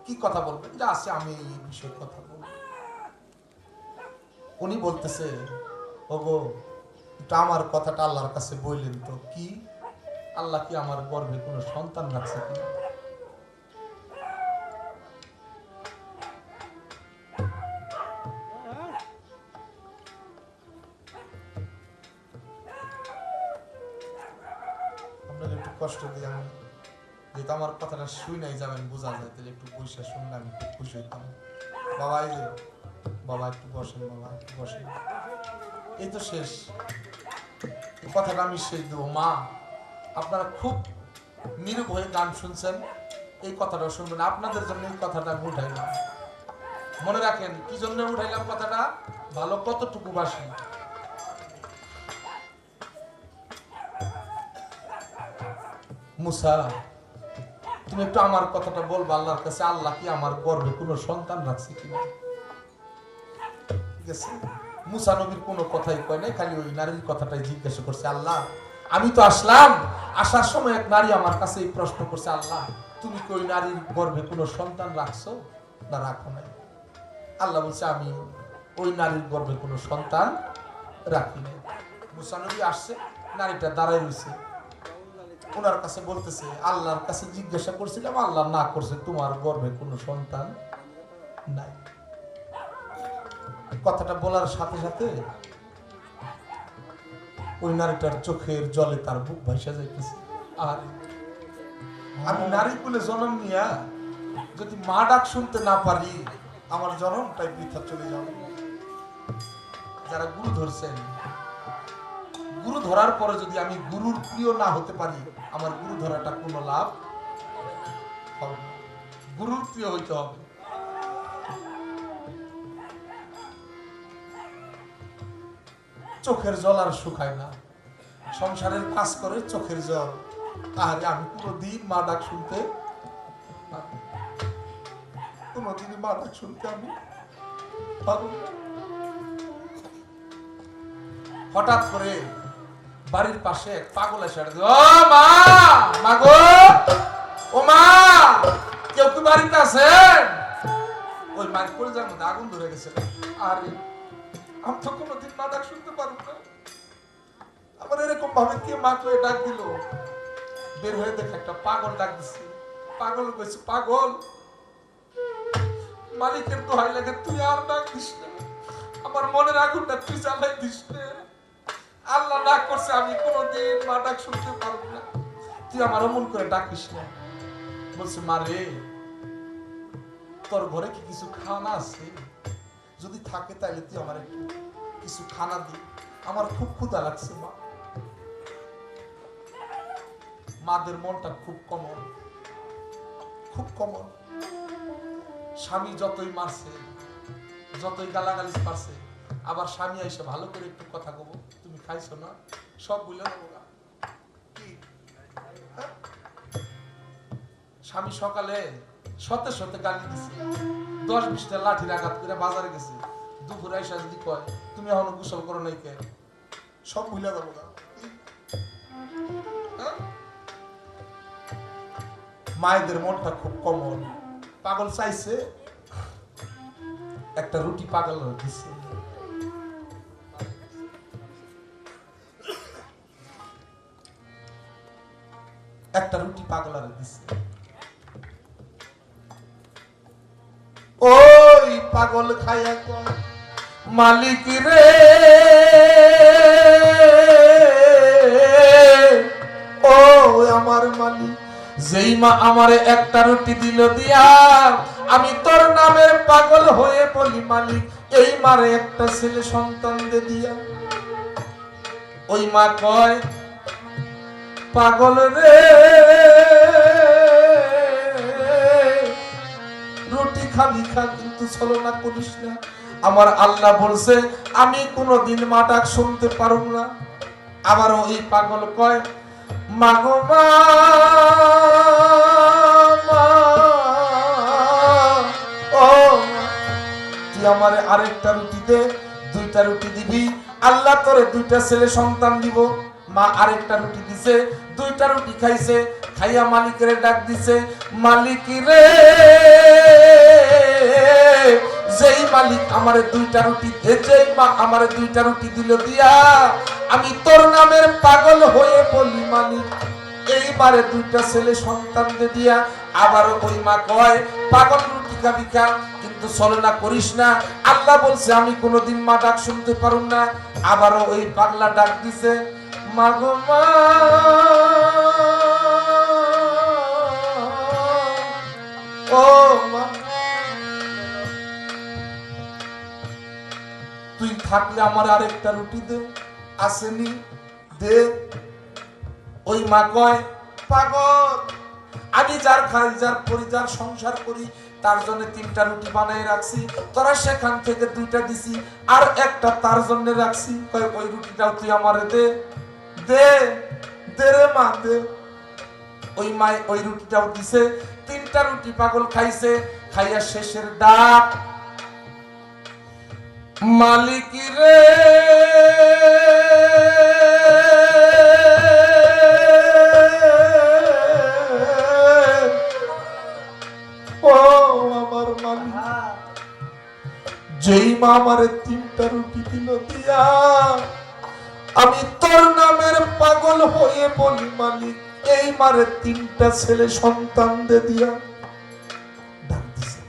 কি কথা বলবেন? যা আছে আমি এই বিষয়ে কথা বলবো। উনি বলতেছে, ওগো এটা আমার কথাটা আল্লাহর কাছে বললেন তো। কি? আল্লাহ কি আমার গর্ভে কোনো সন্তান রাখছে কি? আপনাদের একটু কষ্ট দিয়ে, আমি যেহেতু আমার কথাটা শুই নাই যাবেন, বোঝা যায়, তাহলে একটু বসে শুনলে আমি খুব খুশি হইতাম। বাবা এই যে, বাবা একটু বসেন, বাবা একটু বসেন। এই তো শেষ, এই কথাটা আমি শেষ দেবো। মা আপনারা খুব নির্ভয়ে গান শুনছেন, এই কথাটা শুনবেন। আপনাদের জন্য এই কথাটা আমি উঠাইলাম, মনে রাখেন কি জন্য উঠাইলাম কথাটা। ভালো কতটুকু বাসি? মুসা তুমি একটু আমার কথাটা বলবো আল্লাহর কাছে, আল্লাহ কি আমার গর্ভে কোনো সন্তান রাখছে কিনা? ঠিক আছে, মুসা নবীর কোনো কথাই কয় নাই, খালি ওই নারীর কথাটাই জিজ্ঞাসা করছে। আল্লাহ আমি তো আসলাম, আসার সময় এক নারী আমার কাছে এই প্রশ্ন করছে, আল্লাহ তুমি কি ওই নারীর গর্ভে কোনো সন্তান রাখছো না রাখো নাই? আল্লাহ বলছে আমি ওই নারীর গর্ভে কোনো সন্তান রাখি নাই। মুসা নবী আসছে, নারীটা দাঁড়ায় রয়েছে, ওনার কাছে বলতেছে, আল্লাহর কাছে জিজ্ঞাসা করছিলাম, আল্লাহ না করছে তোমার গর্ভে কোনো সন্তান নাই। কথাটা বলার সাথে সাথে ওই নারীটার চোখের জলে তার বুক ভাইসা যাইতেছে। আর আমি নারী কুলে জন্ম নিয়া যদি মা ডাক শুনতে না পারি, আমার জন্মটাই বৃথা চলে যাবে। যারা গুরু ধরছেন, গুরু ধরার পরে যদি আমি গুরুর প্রিয় না হতে পারি, আমার গুরু ধরাটা কোনো লাভ হবে না। গুরুর প্রিয় হইতে হবে। চোখের জল আর শুকায় না, সংসারের কাজ করে চোখের জল। আর আমি কোনোদিন মা ডাক শুনতে, কোনোদিনই মা ডাক শুনতে আমি পারব না। হঠাৎ করে বাড়ির পাশে এক পাগল এসে ডাক দিল, ও মা, মা গো, ও মা, কেউ কি বাড়িতে আছেন? ওই মায়ের কলিজার মধ্যে আগুন ধরে গেছে। আরে আমি তো কোনোদিন মা ডাক শুনতে পারবো না, আমার এরকম ভাবে কে মা করে ডাক দিল। বের হয়ে দেখে একটা পাগল ডাক দিচ্ছে। পাগল কইছে, পাগল, মালিকের দোহাই লাগে তুই আর ডাক দিস না, আমার মনের আগুনটা তুই জ্বালাই দিস না। আল্লাহ ডাক করছে, আমি কোনোদিন মা ডাক শুনতে পারবো না, তুই আমার অমন করে ডাকিস না। বলছে, মা রে, তোর ঘরে কি কিছু খানা আছে? যদি থাকে তাহলে তুই আমার একটু কিছু খানা দি, আমার খুব ক্ষুধা লাগছে। মা, মাদের মনটা খুব কমন, খুব কমন। স্বামী যতই মারছে, যতই গালাগালি পারছে, আবার স্বামী এসে ভালো করে একটু কথা কব, তুমি খাইছো না, সব বুঝলে নেবো না। কি স্বামী সকালে সতে সতে গালি দিছে, 10-20টা লাঠির আঘাত করে বাজারে গেছে, দুপুরে এসে যদি কয় তুমি এখনো গোসল করো নাই কে, সব ভুলে যাবো না। মায়েদের মনটা খুব কমন। পাগল চাইছে একটা রুটি, পাগল দিছে। একটা রুটি পাগল দিছে। ওই পাগল খায়া কয়, মালিক রে, ও আমার মালিক, যেই মা আমারে একটা রুটি দিল দিয়া, আমি তোর নামের পাগল হয়ে বলি মালিক, এই মারে একটা ছেলে সন্তান দে দিয়া। ওই মা কয়, পাগল রে, রুটি খাবি খা, কিন্তু ছলনা করিস না। আমার আল্লাহ বলছে আমি কোনোদিন মা ডাক শুনতে পারব না। আবার ওই পাগল কয়, মাগো মা, ও তুই আমারে আরেকটা রুটি দে, 2টা রুটি দিবি, আল্লাহ তোরে 2টা ছেলে সন্তান দিব। মা আরেকটা রুটি দিছে, 2টা রুটি খাইছে, খাইয়া মালিকের ডাক দিছে, মালিক রে, যেই মালিক আমারে 2টা রুটি দে, যেই মা আমারে 2টা রুটি দিল দিয়া, আমি তোর নামের পাগল হয়ে বলি মালিক, এইবারে 2টা ছেলে সন্তান দে দিয়া। আবার ওই মা কয়, পাগল রুটি খাবি খা, কিন্তু ছলনা করিস না, আল্লাহ বলছে আমি কোনোদিন মা ডাক শুনতে পারুম না। আবারও ওই পাগলা ডাক দিছে, মাগো মা, ও মা, তুই থাকলে আমার আরেকটা রুটি দে, আসেনি, দে। ওই মা কয়, পাগল, আমি যার খাই, যার পরি, যার সংসার করি, তার জন্য 3টা রুটি বানাই রাখছি, তোরা সেখান থেকে 2টা দিছি, আর একটা তার জন্য রাখছি, কয় ওই রুটিটাও তুই আমারে দে, দে, দে রে মা, দে। ওই মা ওই রুটিটাও দিছে, 3টা রুটি পাগল খাইছে, খাইয়া শেষের ডাক, মালিক রে, ও আমার মালিক, যেই মা আমারে 3টা রুটি দিল দিয়া, আমি তোর নামের পাগল হয়ে বলি মালিক, এই মারে 3টা ছেলে সন্তান দে দিয়া। ডাক দিছে,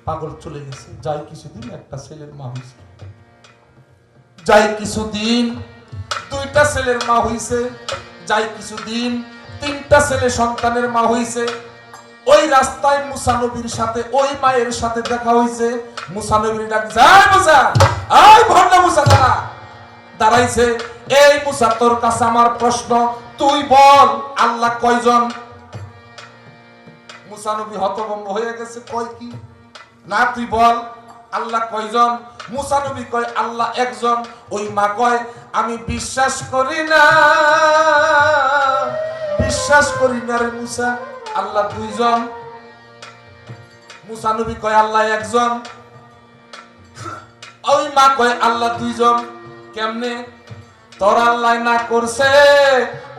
পাগল চলে গেছে। যাই কিছুদিন একটা ছেলের মা হইছে, যাই কিছুদিন 2টা ছেলের মা হইছে, যাই কিছুদিন 3টা ছেলে সন্তানের মা হইছে। ওই রাস্তায় মুসা নবীর সাথে ওই মায়ের সাথে দেখা হইছে। মুসা নবীর ডাক, যাই মুসা, এই ভণ্ড মুসা দাঁড়া, দাঁড়াইছে। এই মুসা, তোর কাছে আমার প্রশ্ন, তুই বল আল্লাহ কয়জন? মুসা নবী হতভম্ব হয়ে গেছে, কয় কি না, তুই বল আল্লাহ কয়জন? মুসা নবী কয়, আল্লাহ একজন। ওই মা কয়, আমি বিশ্বাস করি না, বিশ্বাস করি না রে মুসা, আল্লাহ 2জন। মুসা নবী কয়, আল্লাহ একজন। ওই মা কয়, আল্লাহ 2জন। কেমনে? তোর আল্লাহ না করছে,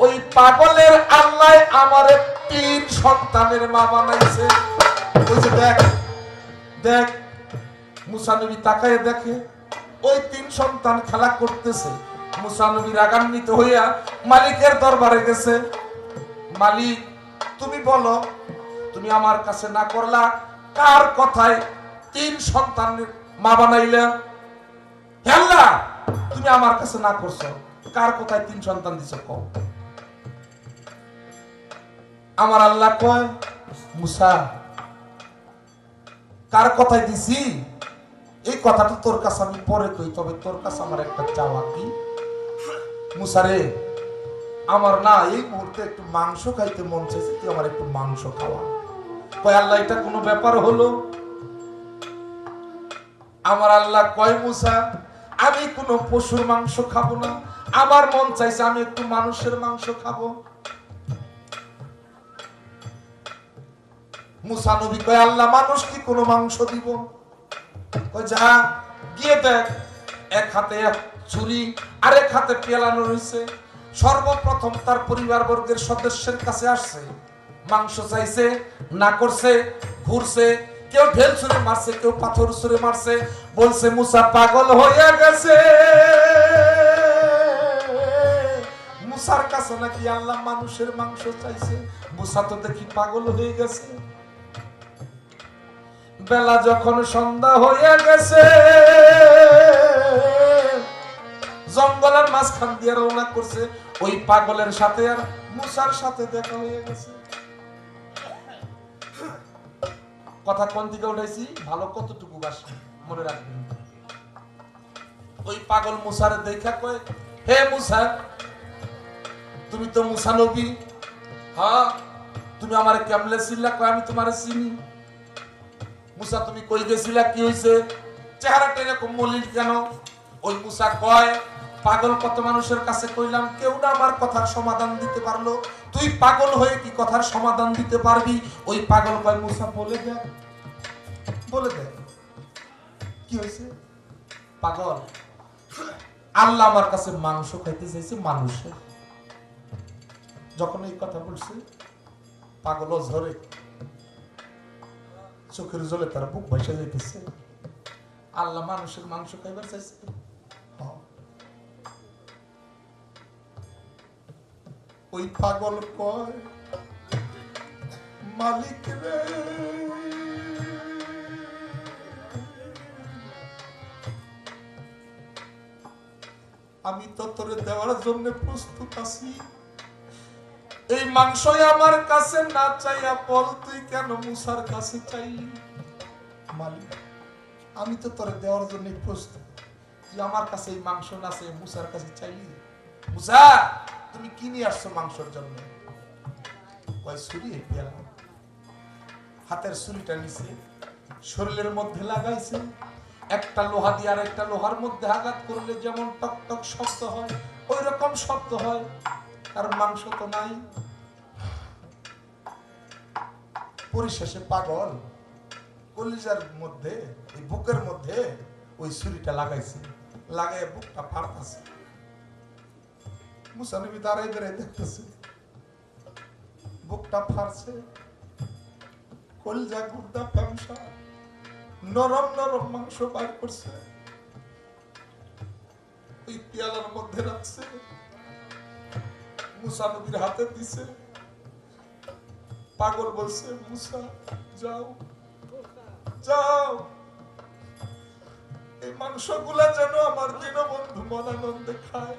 ওই পাগলের আল্লাহ আমারে 3 সন্তানের মা বানাইছে। ওই যে দেখ দেখ, মুসা নবী তাকায় দেখে ওই 3 সন্তান খেলা করতেছে। মুসা নবী রাগান্বিত হইয়া মালিকের দরবারে গেছে। মালিক, তুমি বলো, তুমি আমার কাছে না করলা, কার কথায় 3 সন্তানের মা বানাইলা? হে আল্লাহ, তুমি আমার কাছে না করছো, কার কথায় 3 সন্তান দিছো কও। আমার আল্লাহ কয়, মুসা, কার কথায় দিছি এই কথাটা তোর কাছে আমি পরে কই, তবে তোর কাছে আমার একটা চাওয়া কি? মুসা রে, আমার না এই মুহূর্তে একটু মাংস খাইতে মন চাইছে, তুই আমার একটু মাংস খাওয়া। কয় আল্লাহ, এটা কোনো ব্যাপার হলো? আমার আল্লাহ কয়, মুসা, আমি কোনো পশুর মাংস খাবো না, আমার মন চাইছে আমি একটু মানুষের মাংস খাবো। মুসা নবী কয়, আল্লাহ, মানুষ কি কোনো মাংস দিব? কয় যা, গিয়ে দেখ, এক হাতে এক ছুরি আর এক হাতে পেলানো রয়েছে। সর্বপ্রথম তার পরিবার বর্গের সদস্যের কাছে আসছে, মাংস চাইছে, না করছে, ঘুরছে, কেউ ঢেল ছুঁড়ে মারছে, কেউ পাথর ছুঁড়ে মারছে, বলছে মুসা পাগল হইয়া গেছে। মুসার কাছে নাকি আল্লাহ মানুষের মাংস চাইছে। মুসা তো দেখি পাগল হয়ে গেছে। বেলা যখন সন্ধ্যা হইয়া গেছে, জঙ্গলের মাঝখান দিয়ে রওনা করছে। ওই পাগলের সাথে আর মুসার সাথে দেখা হয়ে গেছে। কথা কোন দিকে উঠাইছি, ভালো কতটুকু বাসি মনে রাখবেন। ওই পাগল মুসার দেখা কয়, হে মুসা, তুমি তো মুসা নবী। হ্যাঁ, তুমি আমার কেমনে চিনলা? কয় আমি তোমার চিনি। মুসা, তুমি কই গেছিলা? কি হইছে? চেহারাটা এরকম মলিন কেন? ওই মুসা কয়, পাগল কত মানুষের কাছে কইলাম, কেউ না আমার কথার সমাধান দিতে পারলো, তুই পাগল হয়ে কি কথার সমাধান দিতে পারবি? ওই পাগল কয়, মুসা বলে দে, বলে দে কি হয়েছে। পাগল, আল্লাহ আমার কাছে মাংস খাইতে চাইছে মানুষের। যখন এই কথা বলছে, পাগল ঝরে, চোখের জলে তার বুক ভাসা যাইতেছে। আল্লাহ মানুষের মাংস খাইবার চাইছে। ওই পাগল কয়, মালিক রে, আমি তো তোরে দেওয়ার জন্য প্রস্তুত আছি। এই মাংসই আমার কাছে না চাইয়া বল, তুই কেন মুসার কাছে চাইলি? মালিক, আমি তো তোরে দেওয়ার জন্য প্রস্তুত, তুই আমার কাছে এই মাংস না চাই মুসার কাছে চাইলি। মুসা, তুমি কি নিয়ে আসছো মাংসের জন্য? কয় ছুরি পেলাম। হাতের ছুরিটা নিছে, শরীরের মধ্যে লাগাইছে। একটা লোহা দিয়ে আর একটা লোহার মধ্যে আঘাত করলে যেমন টক টক শব্দ হয়, ওই রকম শব্দ হয়, কারণ মাংস তো নাই। পরিশেষে পাগল কলিজার মধ্যে, এই বুকের মধ্যে ওই ছুরিটা লাগাইছে, লাগাই বুকটা ফাড়তাছে। মুসা নবী দাঁড়াই দাঁড়াই দেখতেছে, বুকটা ফাড়ছে, কলিজা গুর্দা পাংশা নরম নরম মাংস বার করছে, ওই পেয়ালার মধ্যে রাখছে, মুসা নবীর হাতে দিছে। পাগল বলছে, মুসা যাও যাও, এই মাংসগুলা যেন আমার দীনবন্ধু মনানন্দে খায়।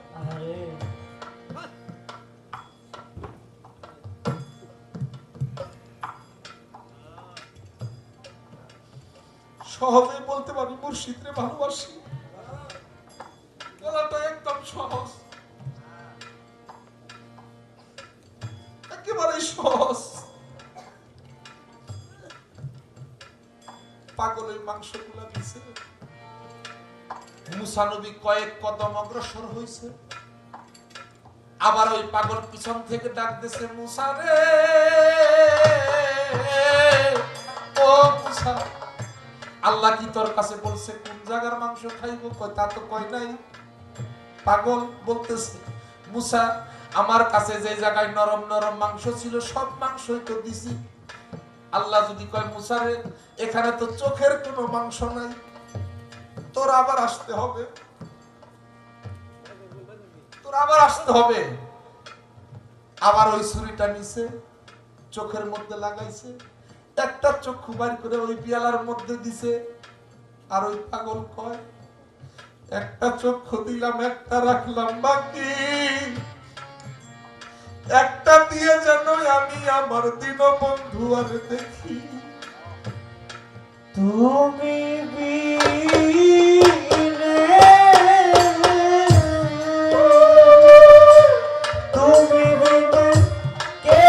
সহজে বলতে পারি মুর্শিদরে ভালোবাসি, গলাটা একদম সহজ, একেবারে সহজ। পাগল ওই মাংসগুলা দিছে। মুসা নবী কয়েক কদম অগ্রসর হইছে, আবার ওই পাগল পিছন থেকে ডাক দিছে, মুসা রে, ও মুসা, আল্লাহ কি তোর কাছে বলছে কোন জায়গার মাংস খাইবো? কয় তা তো কয় নাই। পাগল বলতেছে, মুসা আমার কাছে যে জায়গায় নরম নরম মাংস ছিল সব মাংসই তো দিছি। আল্লাহ যদি কয় মুসারে এখানে তো চোখের কোনো মাংস নাই, তোর আবার আসতে হবে, তোর আবার আসতে হবে। আবার ওই ছুরিটা নিছে, চোখের মধ্যে লাগাইছে, একটা চক্ষু বাইর করে ওই পিয়ালার মধ্যে দিছে। আর ওই পাগল কয় একটা চক্ষু দিলাম, একটা রাখলাম বাকি, একটা দিয়ে যেন আমি আমার দীনবন্ধু আর দেখি। তুমি তুমি কে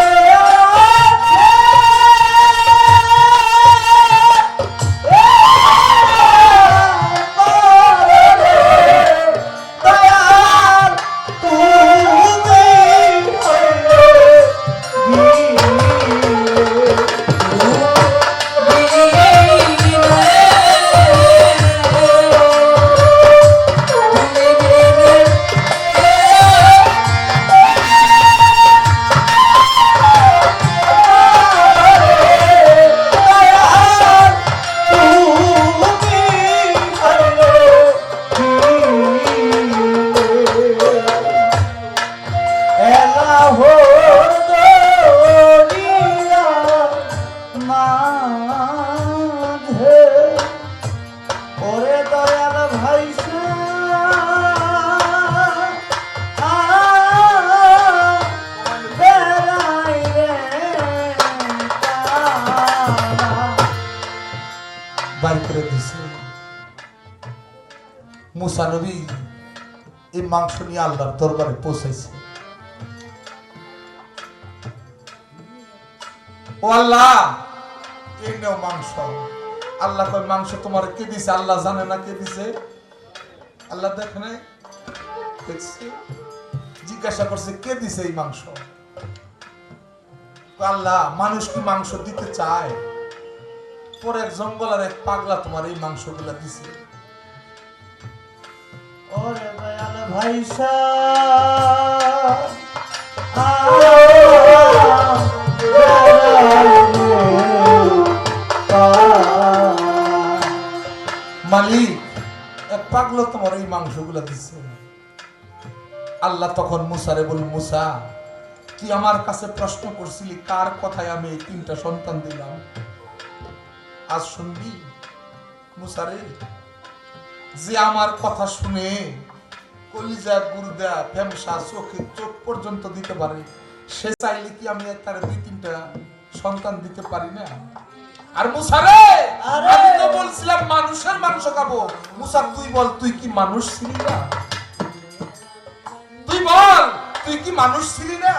মুসা নবী এই মাংস নিয়ে আল্লাহর দরবারে পৌঁছাইছে। ও আল্লাহ, এই নেও মাংস। আল্লাহ কয় মাংস তোমার কে দিছে? আল্লাহ জানে না কে দিছে? আল্লাহ দেখে নাই, দেখছে। জিজ্ঞাসা করছে কে দিছে এই মাংস? আল্লাহ, মানুষ কি মাংস দিতে চায়? পরে এক জঙ্গলের এক পাগলা তোমার এই মাংসগুলা দিছে। ওরে দয়াল ভাইসা মালিক, এক পাগলা তোমার এই মাংসগুলা দিছে। আল্লাহ তখন মুসারে বল, মুসা তুই আমার কাছে প্রশ্ন করছিলি কার কথায় আমি এই 3টা সন্তান দিলাম, আজ শুনবি? মুসারে, যে আমার কথা শুনে কলিজা গুর্দা ফেমসা চোখে চোখ পর্যন্ত দিতে পারে, সে চাইলে কি আমি তার 2-3টা সন্তান দিতে পারি না? আর মুসা রে, আমি তো বলছিলাম মানুষের মাংস খাবো। মুসা তুই বল, তুই কি মানুষ ছিলি না? তুই বল, তুই কি মানুষ ছিলি না?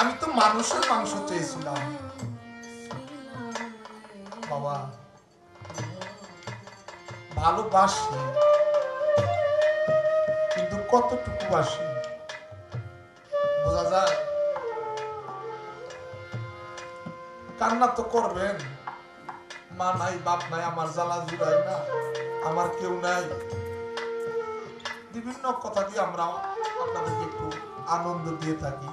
আমি তো মানুষের মাংস চেয়েছিলাম। বাবা, ভালোবাসি, কিন্তু কতটুকু বাসি বোঝা যায়? কান্না তো করবেন, মা নাই, বাপ নাই, আমার জ্বালা জুড়াই না, আমার কেউ নাই। বিভিন্ন কথা দিয়ে আমরা আপনাদেরকে একটু আনন্দ দিয়ে থাকি।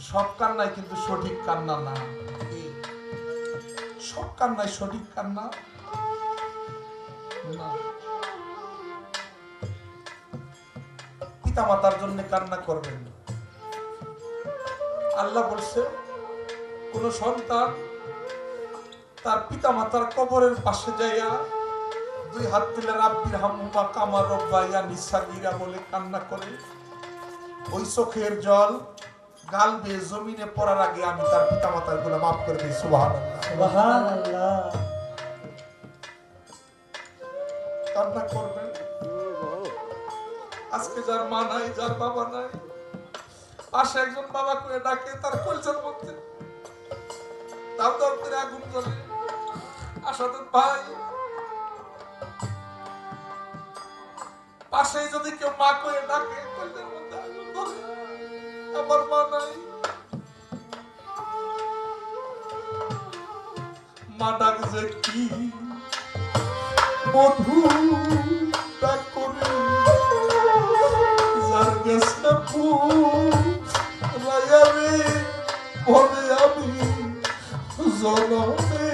সব কান্নাই কিন্তু সঠিক কান্না না। সব কান্নাই সঠিক কান্না না। পিতা মাতার জন্য কান্না করবেন। আল্লাহ বলছে, কোন সন্তান তার পিতা মাতার কবরের পাশে যাইয়া 2 হাত তুলে রাব্বির হামহুমা কামা রব্বায়ানি সাগীরা বলে কান্না করে, ওই চোখের জল গাল বেয়ে জমিনে পড়ার আগে আমি তার পিতা মাতার গুলো মাফ করে দিই। সুবহানাল্লাহ, সুবহানাল্লাহ। কান্না করবেন। আজকে যার মা নাই, যার বাবা নাই, পাশে একজন বাবা করে ডাকে, তার কলচার মধ্যে দাও দাও করে আগুন জ্বলে। আসাদুল ভাই, পাশে যদি কেউ মা করে ডাকে, কলচার মধ্যে আগুন জ্বলে। আমার মা নাই, মা ডাক যে কি মধু ডাক করে গেছে পুরাইয়ারে বলে আমি জনমে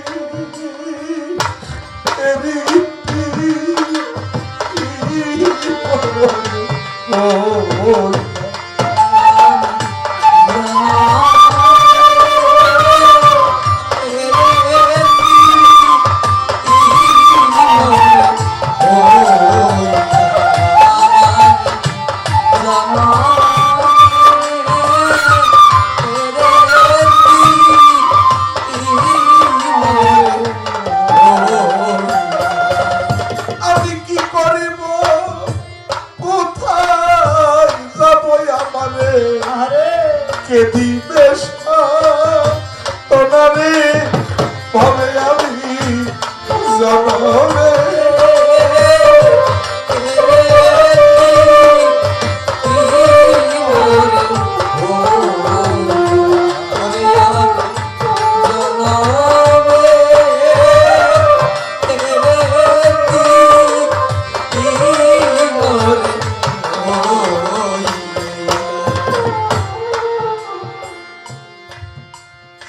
এরি আমি কি করিব কোথায় যাব আমারে আরে কে দিবে তোনারে ভাবে আমি জনমে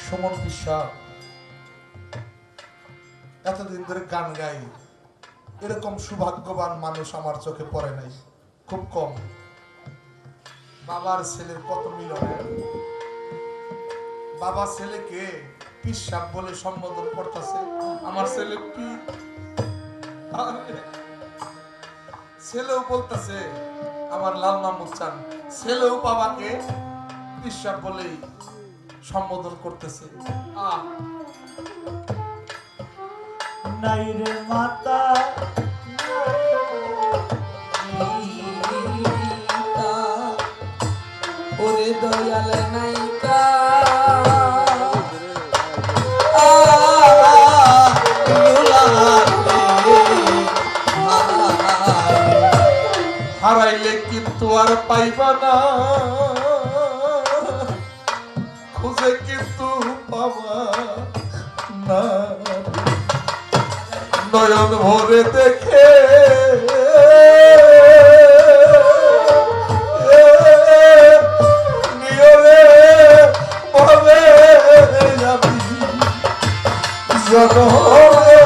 সুমন বিশ্বাস এতদিন ধরে গান গাই, এরকম সৌভাগ্যবান মানুষ আমার চোখে পড়ে নাই, খুব কম। বাবার ছেলের কত মিলনের, বাবা ছেলেকে পিসাব বলে সম্বোধন করতেছে, আমার ছেলে পি, ছেলেও বলতেছে আমার লাল মাহমুদ চান, ছেলেও বাবাকে পিসাব বলেই সম্বোধন করতেছে। নাই রে মাতা ওরে দয়াল নাইকা হারাইলে কিন্তু আর পাইবা না, খুঁজে কিন্তু পাবা না, নয়ন ভরে দেখে নিয়রে বলে যাবি জনমে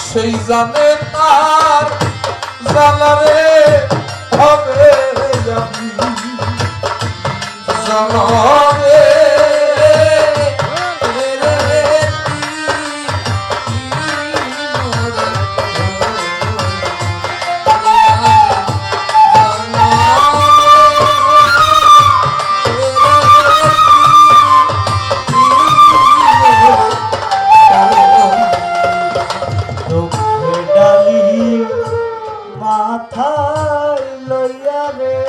সেই জানে তার জানারে হবে যাবি জনমে মাথায় লইয়া রে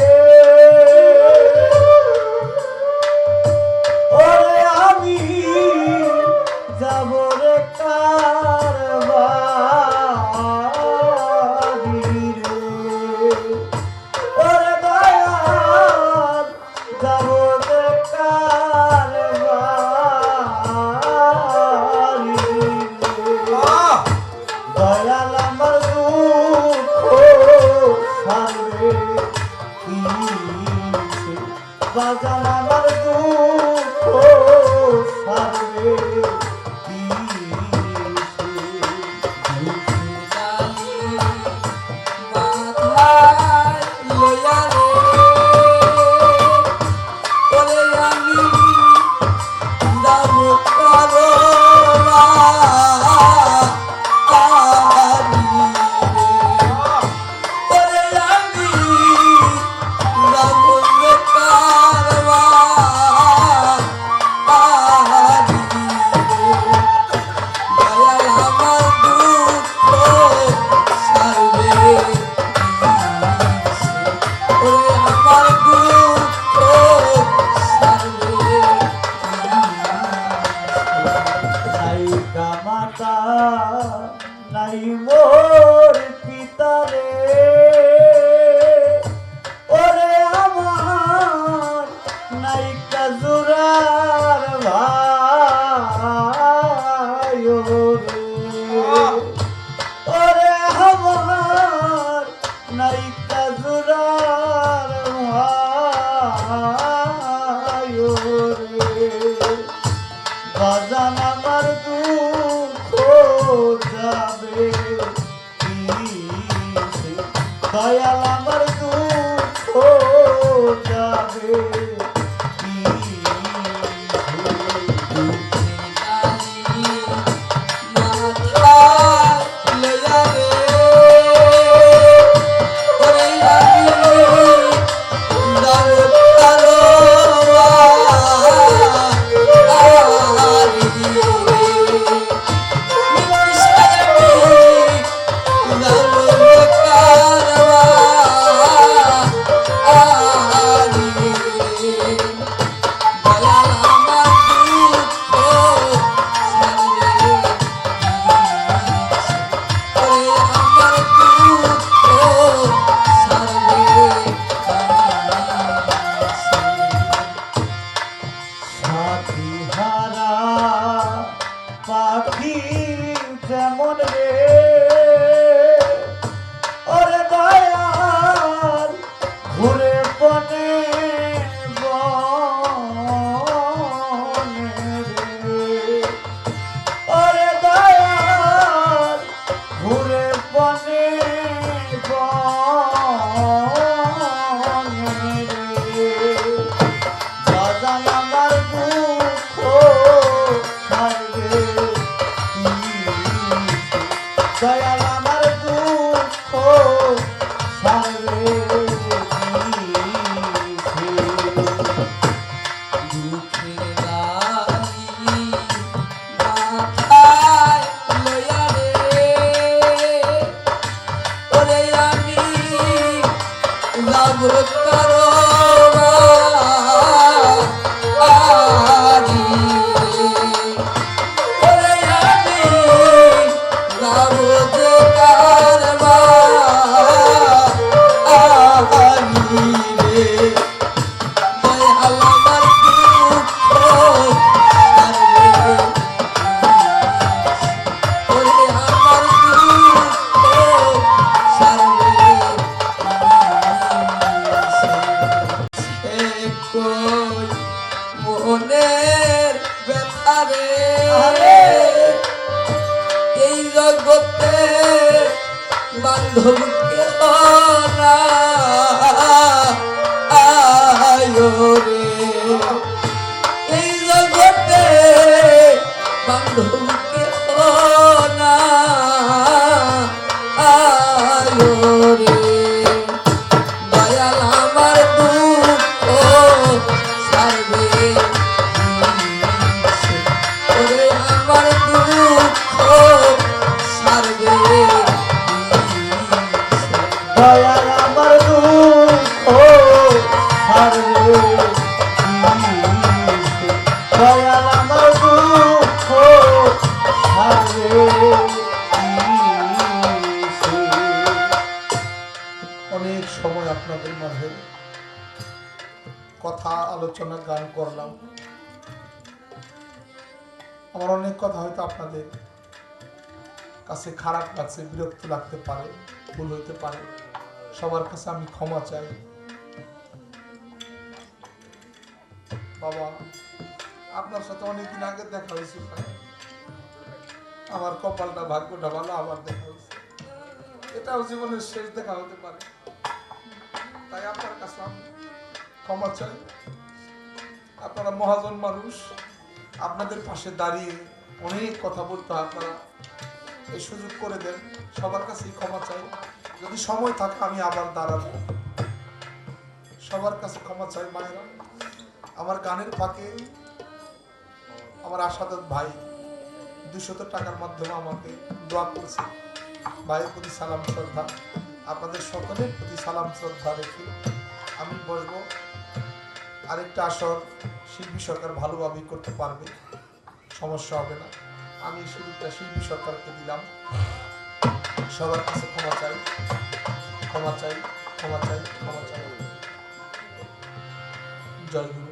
ওরে আমি যাব রে কারবারি রে ওরে দয়াল যাব রে কারবারি রে দয়াল আমার বাজান আমার দুঃখ সারবে নাই কামাতা নাই মোর পিতা রে ওরে আমার নাই কাজুরার ভাই রে ওরে আমার নাই কাজুরার ভাই রে বাজান আমার দুঃখ যাবে কিসে? দয়াল আমার দুঃখ যাবে কিসে? সাথীহারা পাখি যেমন রে ওরে দয়াল ঘুরে বনে বনে রে ওরে দয়াল ঘুরে বনে বনে রে বাজান আমার দুঃখ ছাড়বে দয়াল আমার দুঃখ ছাড়বে দুঃখের রানী মাথায় লইয়া রে ওরে আমি যাব কারবা আরি ওরে আমি যাব কারবা আরি রে দয়াল আমার দুঃখ ছাড়বে ওরে আমার দুঃখ ছাড়বে কই মনের ব্যথা রে এই জগতে বান্ধব কেহ না আয়ো রে এই জগতে বান্ধব কেহ না আয়ো রে দয়াল আমার দুঃখ ছাড়বে ওরে আমার দুঃখ ছাড়বে দয়াল আমার দুঃখ ছাড়বে দয়াল আমার দুঃখ ছাড়বে অনেক সময় আপনাদের মাঝে কথা আলোচনা গান করলাম। আমার অনেক কথা হয়তো আপনাদের কাছে খারাপ লাগছে, বিরক্ত লাগতে পারে, ভুল হইতে পারে। সবার কাছে আমি ক্ষমা চাই। বাবা, আপনার সাথে অনেকদিন আগে দেখা হয়েছিল, আমার কপালটা ভাগ্যটা ভালো, আবার দেখা হয়েছে। এটাও জীবনের শেষ দেখা হতে পারে, তাই আপনার কাছে আমি ক্ষমা চাই। আপনারা মহাজন মানুষ, আপনাদের পাশে দাঁড়িয়ে অনেক কথা বলতে আপনারা এই সুযোগ করে দেন। সবার কাছেই ক্ষমা চাই। যদি সময় থাকে আমি আবার দাঁড়াবো। সবার কাছে ক্ষমা চাই মায়েরা। আমার গানের ফাঁকে আমার আশাদত ভাই 200 টাকার মাধ্যমে আমাকে দোয়া করছে। ভাইয়ের প্রতি সালাম শ্রদ্ধা, আপনাদের সকলের প্রতি সালাম শ্রদ্ধা রেখে আমি বসবো। আরেকটা আসর শিল্পী সরকার ভালোভাবেই করতে পারবে। সমস্যা হবে না। আমি সুযোগটা শিল্পী সরকারকে দিলাম। সবার কাছে ক্ষমা চাই, ক্ষমা চাই, ক্ষমা চাই, ক্ষমা চাই। জয় গুরু।